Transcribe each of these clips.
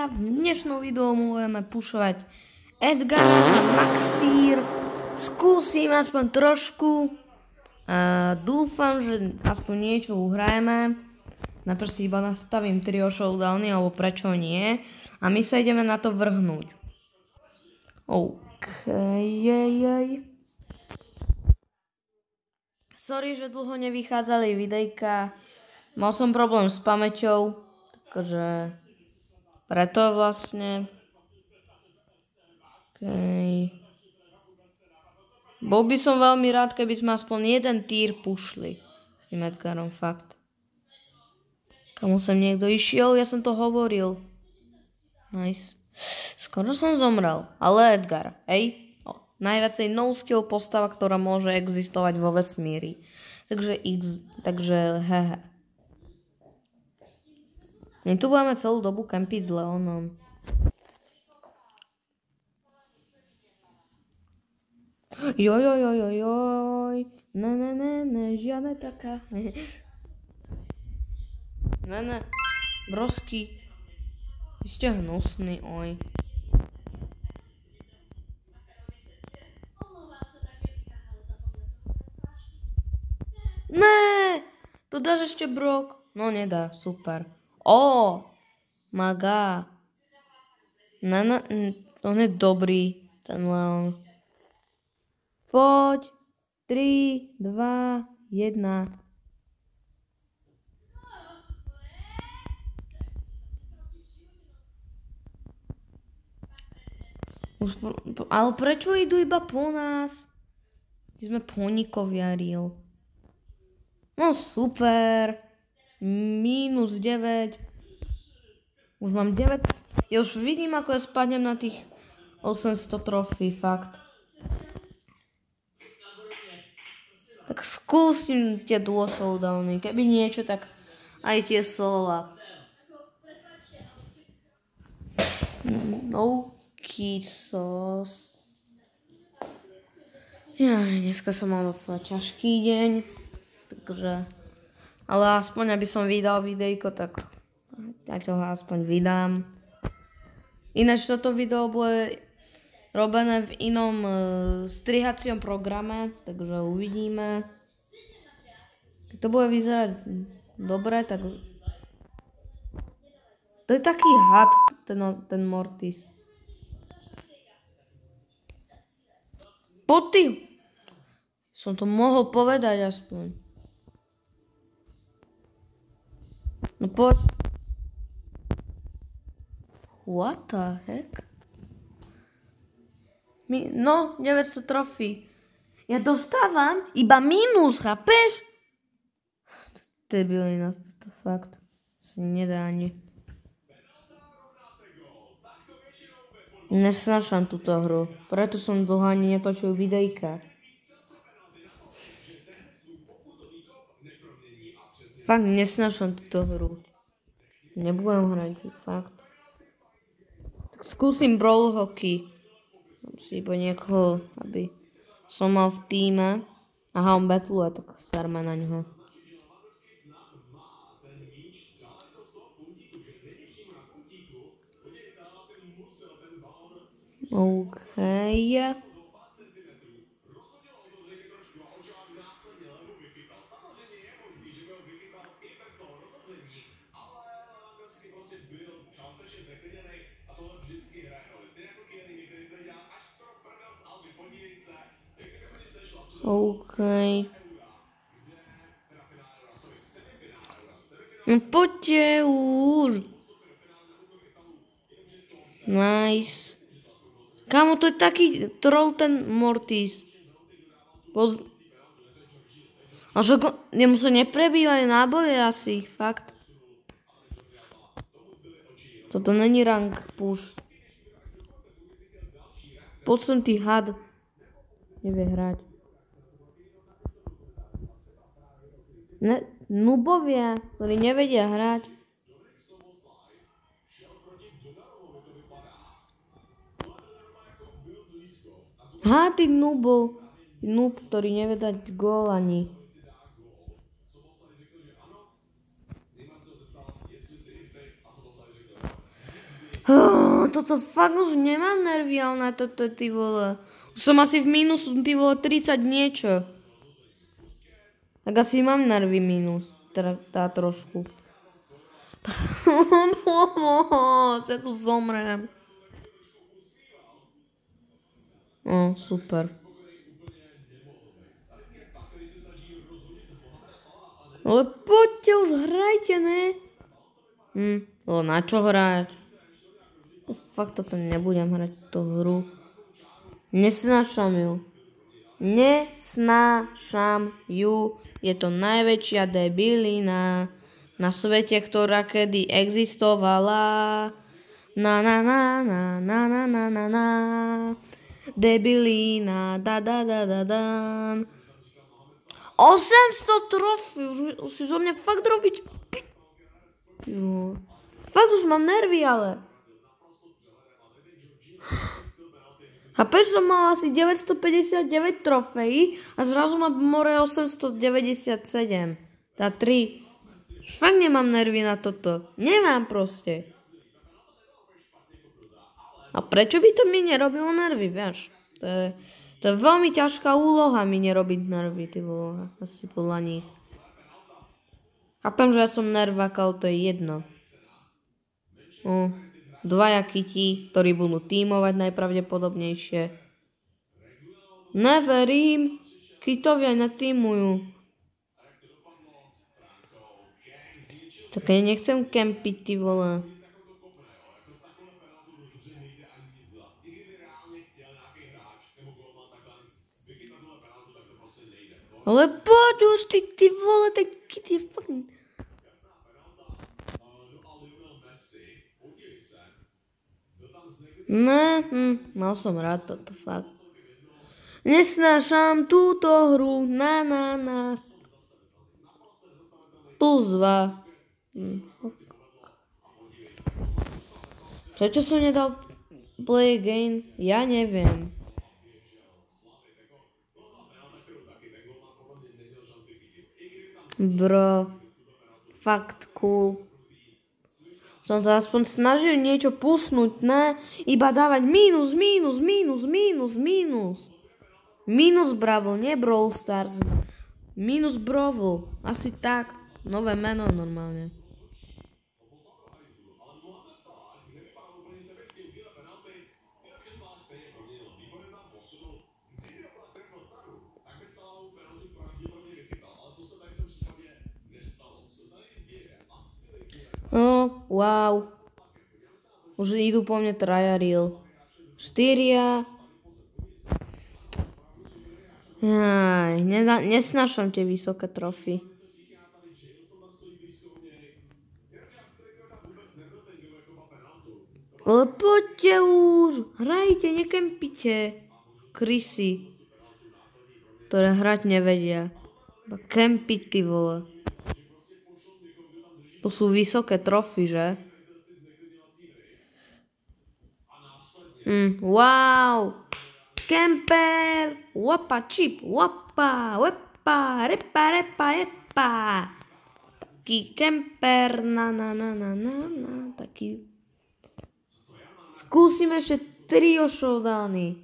priatelia, v dnešnom videu budeme pušovať Edgara a Max Tier. Skúsim aspoň trošku. Dúfam, že aspoň niečo uhrajeme. Najprv si iba nastavím trio showdowny, alebo prečo nie. A my sa ideme na to vrhnúť. OK. Sorry, že dlho nevychádzali videjka. Mal som problém s pamäťou. Takže preto vlastne. Okay. Bol by som veľmi rád, keby sme aspoň jeden tier pušli s tým Edgarom, fakt. Kamu sem niekto išiel, ja som to hovoril. Nice. Skoro som zomrel, ale Edgar, hej? Najviacej no-skill postava, ktorá môže existovať vo vesmíri. Takže hehe. My tu budeme celú dobu kempiť s Leonom. Joj. Ne, žiadne taká. Ne, brosky. Vy ste hnusný, oj. Ne, to dáš ešte brok. No nedá, super. Maga. On je dobrý, ten Leon. Poď. 3, 2, 1. Ale prečo idú iba po nás? My sme ponikovia, real. No super. -9. Už mám 9. Ja už vidím, ako ja spadnem na tých 800 trofí, fakt. Tak skúsim tie duo showdowny. Keby niečo, tak aj tie sola. No kisos. Dneska som mal docela ťažký deň. Takže. Ale aspoň, aby som vydal videjko, tak ja to aspoň vydám. Ináč toto video bude robené v inom strihacom programe, takže uvidíme. Keď to bude vyzerať dobre, tak. To je taký had, ten Mortis. Poď. Som to mohol povedať aspoň. No poď. What the heck? 900 trofí. Ja dostávam iba mínus, chápeš? Debilina, to fakt. Si nedá ani. Nesnášam túto hru. Preto som dlho ani netočil videjka. Fakt nesnášam túto hru. Nebudem hrať, fakt. Tak skúsim Brawl Hockey. Mám si iba niekoho, aby som mal v týme. Aha, on battluje, tak serme na ňo. OK. OK. No poďte už. Nice. Kámo, to je taký troll ten Mortis. A že jemu sa neprebývajú náboje asi, fakt. Toto není rank push. Poď sem ty had. Nevie hrať. Nubovia, ktorí nevedia hrať. Ty noob, ktorý nevie dať gól ani. Toto fakt už nemám nervy, ale na toto, ty vole. Už som asi v mínusu, ty vole, 30 niečo. Tak asi mám nervy mínus. Tá trošku. Pomoc, ja tu zomrem. Super. Ale poďte už, hrajte, ne? Ale na čo hrať? Fakt toto nebudem hrať, túto hru. Nesnášam ju. Nesnášam ju. Je to najväčšia debilina na svete, ktorá kedy existovala. Na na na na na na na na na. Debilina, da da da da da. 800 trofí, už si zo mňa fakt robiť. Fakt už mám nervy, ale. A prečo som mal asi 959 trofejí a zrazu mám more 897. Tá 3. Už fakt nemám nervy na toto. Nemám proste. A prečo by to mi nerobilo nervy, vieš? To je veľmi ťažká úloha mi nerobiť nervy, ty vole. Asi podľa nich. Chápem, že ja som nervák, ale to je jedno. Dvaja kiti, ktorí budú tímovať najpravdepodobnejšie. Neverím. Kitovia netímujú. Tak ja nechcem kempiť, ty vole. Ale poď už, ty vole, tak kit je fucking... Ne, mal som rád toto fakt. Nesnášam túto hru, na. Plus 2. Prečo som nedal play again? Ja neviem. Bro, fakt cool. Som sa aspoň snažil niečo pušnúť, ne? Iba dávať mínus. Mínus Bravo, nie Brawl Stars. Mínus Bravo, asi tak. Nové meno normálne. Wow. Už idú po mne traja real. 4. Nesnášam tie vysoké trofy. Ale poďte už. Hrajte, nekempite. Krysy, ktoré hrať nevedia. Kempiť, ty vole. To sú vysoké trofy, že? Wow! Kemper! Wapa, chip! Wapa! Wepa! Repa! Taký kemper! Na. Taký... Skúsime ešte 3 showdowny.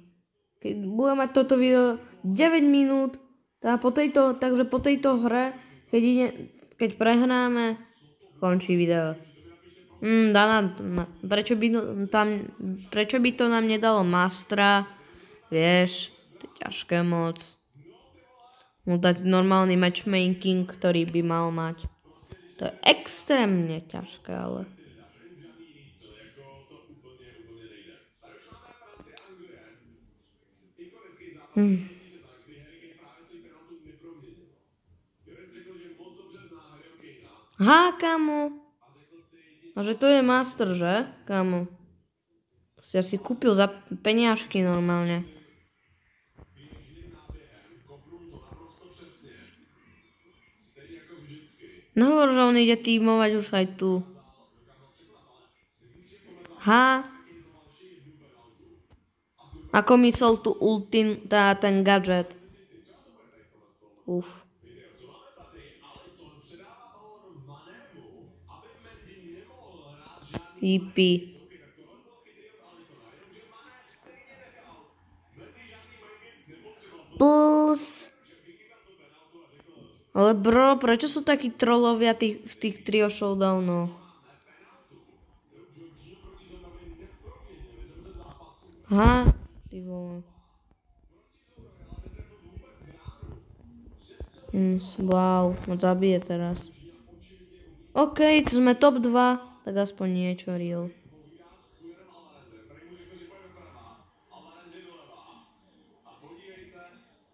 Keď budeme mať toto video 9 minút, takže po tejto hre, keď prehráme, končí video. Prečo by to nám nedalo mastra? Vieš, to je ťažké moc. No dať normálny matchmaking, ktorý by mal mať. To je extrémne ťažké, ale... Kamo. A že to je master, že? Kamo. To si asi kúpil za peniažky normálne. Nahovor, že on ide tímovať už aj tu. Ako myslel tu ten gadget. Hippie. bro, prečo sú takí trollovia v tých trio showdownoch? Aha, ty vole. Wow, ma zabije teraz. OK, to sme top 2, tak aspoň niečo real.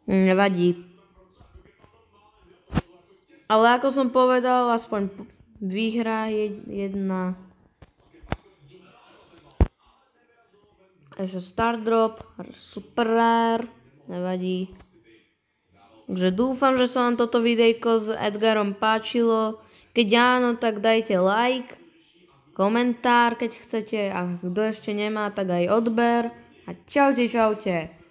Nevadí. Ale ako som povedal, aspoň výhra jedna. Ešte Star Drop, Super Rare, nevadí. Takže dúfam, že sa vám toto videjko s Edgarom páčilo. Keď áno, tak dajte like, komentár, keď chcete. A kto ešte nemá, tak aj odber. A čaute, čaute.